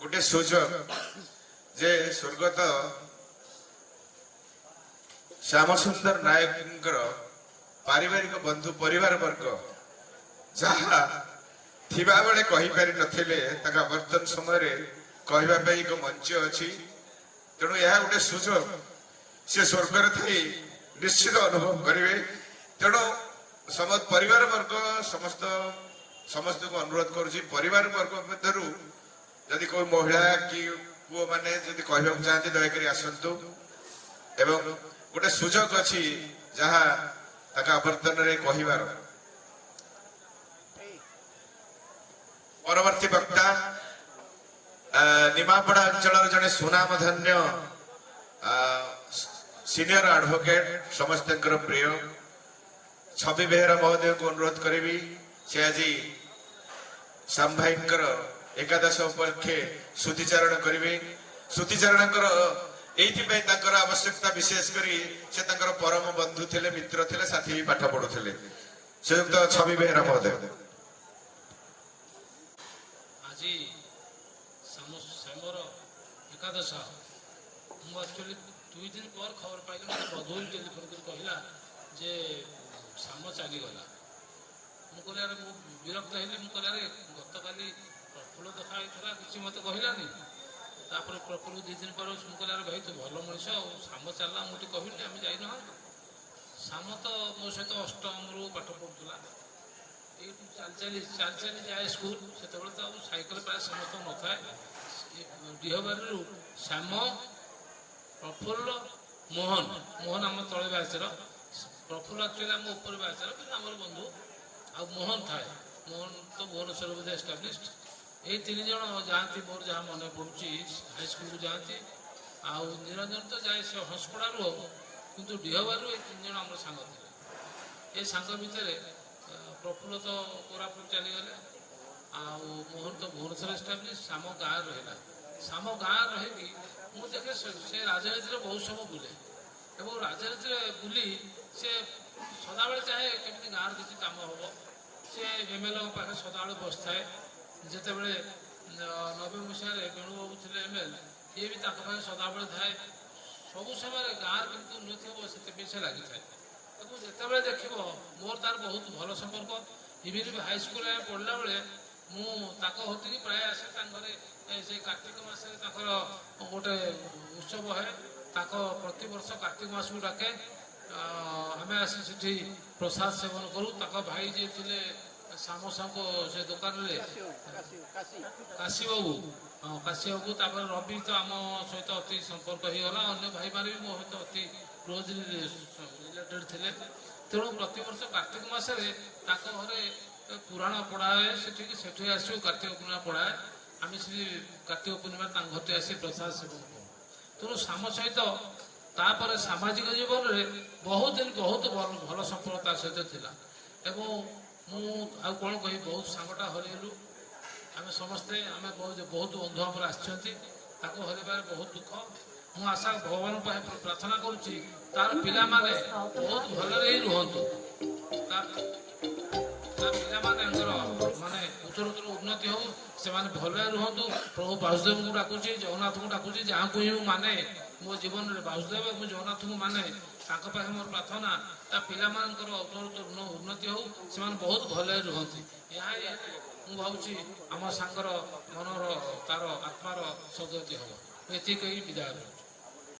गोटे सुजोग जे स्वर्गत श्याम सुंदर नायक पारिवारिक बंधु परिवार वर्ग जहा थिबा बेले कहि पारि नथिले तका वर्तन समय रे कहबा पई एक मंच अछि। तेणु यह गोटे सुजोग से स्वर्ग रे थई निश्चित अनुभव करिवे। तेणु समस्त परिवार वर्ग समस्त को अनुरोध करुछि परिवार वर्ग मध्यरु यदि कोई महिला कि पुओ माने यदि कहबा चाहते दयाकरी आसंतु एवं गोटे सुजोग अछि जहा तका वर्तन रे कहिबार। परवर्ती वक्ता निमापड़ा अंचल जड़े सुनामधन्य सीनियर एडवोकेट समस्त प्रिय छवि बेहरा महोदय को अनुरोध करी से आज श्याम भाई एकादश उपलक्षे श्रुतिचारण करेंगे। श्रुतिचारण आवश्यकता विशेष करी से परम बंधु थे मित्र थे साथी पाठ पढ़ुले श्रीयुक्त छवि बेहरा महोदय। आज श्यामर एकादश मुझे 2 दिन पर खबर पाइल बधोई टेलीफोन कर कहला जे श्याम चलीगला मुझे विरक्त हली मुझे गत काली प्रफुल्ल देखा किसी मत कहलानी प्रफुल्ल 2 दिन पर मुझे भाई तू भल मनीष श्याम चलला मुझे कहली आम जाइन श्याम तो मो सहित अष्टम रु पाठ पढ़ुला ये चल चली जाए स्कूल से तो साइकेल प्राय समस्त न था डीहबारी श्याम प्रफुल्ल मोहन मोहन आम तले बैचर प्रफुल्ल एक्चुअली आम ऊपर बैचर कि आम बंधु आ मोहन थाए मोहन तो भुवनेश्वर बोधे एस्टाब्लीश्ड ये 3 जन जाती मोर जहाँ मन पड़ुची हाईस्कल को जाती आउ निरंजन तो जाए से हंसपड़ा रो किंतु डीहबारू ये 3 जन आम सांग थे। ये सांग भितर प्रफुल्ल तो कोरापुट चलीगले आउ मोहन तो भुवनेश्वर एस्टाब्लीश्ड श्याम गाँ रहा श्याम गाँ रही मुझे देखे से राजनीति बहुत समय बुले और राजनीति बुली से सदाबे चाहे केमी गाँव किसी कम हम सी एमएलए पाखे सदाबे बस थाए जिते बड़े 90 मसीह वेणुबाबू थे एमएलए ये भी पाखे सदाबे थाए सब समय गाँव केमी उन्नति हम से लगी था जिते देख मोर तार बहुत भल संपर्क इवन भी हाईस्कल पढ़ला बेले मुझे प्राय आसे घरे से कार्तिक मसर गोटे उत्सव है प्रति वर्ष कार्तिक मास को डाके आम आसी प्रसाद सेवन करूँ भाई जी थे श्याम साहू से दुकान में काशी बाबू काशी बाबू रवि तो आम सहित अति संपर्क होगा अन्य भाई माने भी मो सहित अति क्लोज रिलेटेड थे। तेणु प्रति वर्ष कार्तिक मसरे घरे पुराण पढ़ाए से आसू कार्तिक पूर्णिमा पढ़ाए आम से कार्तिक पूर्णिमा घर आसी प्रसाद सेवन करूँ। तेणु श्याम सहित तापर सामाजिक जीवन में बहुत दिन बहुत भल संपर्क सहित थिला एवं मु कौन कही बहुत सांगटा हरइलु आम समस्ते आम बहुत बंधु आमर आसबार बहुत दुख मु आशा भगवान प्रार्थना करुच्ची तार पिला माने बहुत भलरे ही रुहतु माने उत्तर उत्तर उन्नति हो से भले रुहतु। प्रभु वासुदेव को डाकुची जगन्नाथ को डाकुची जहाँ को ही माने मो जीवन में वासुदेव मुझे जगन्नाथ को माने पाखे मोर प्रार्थना ता पिला उत्तर उत्तर उन्नति हो से बहुत भले रुहति यहाँ मुझे भावुँ आम सांगर मनर तार आत्मार सदगति हम ये विदाय।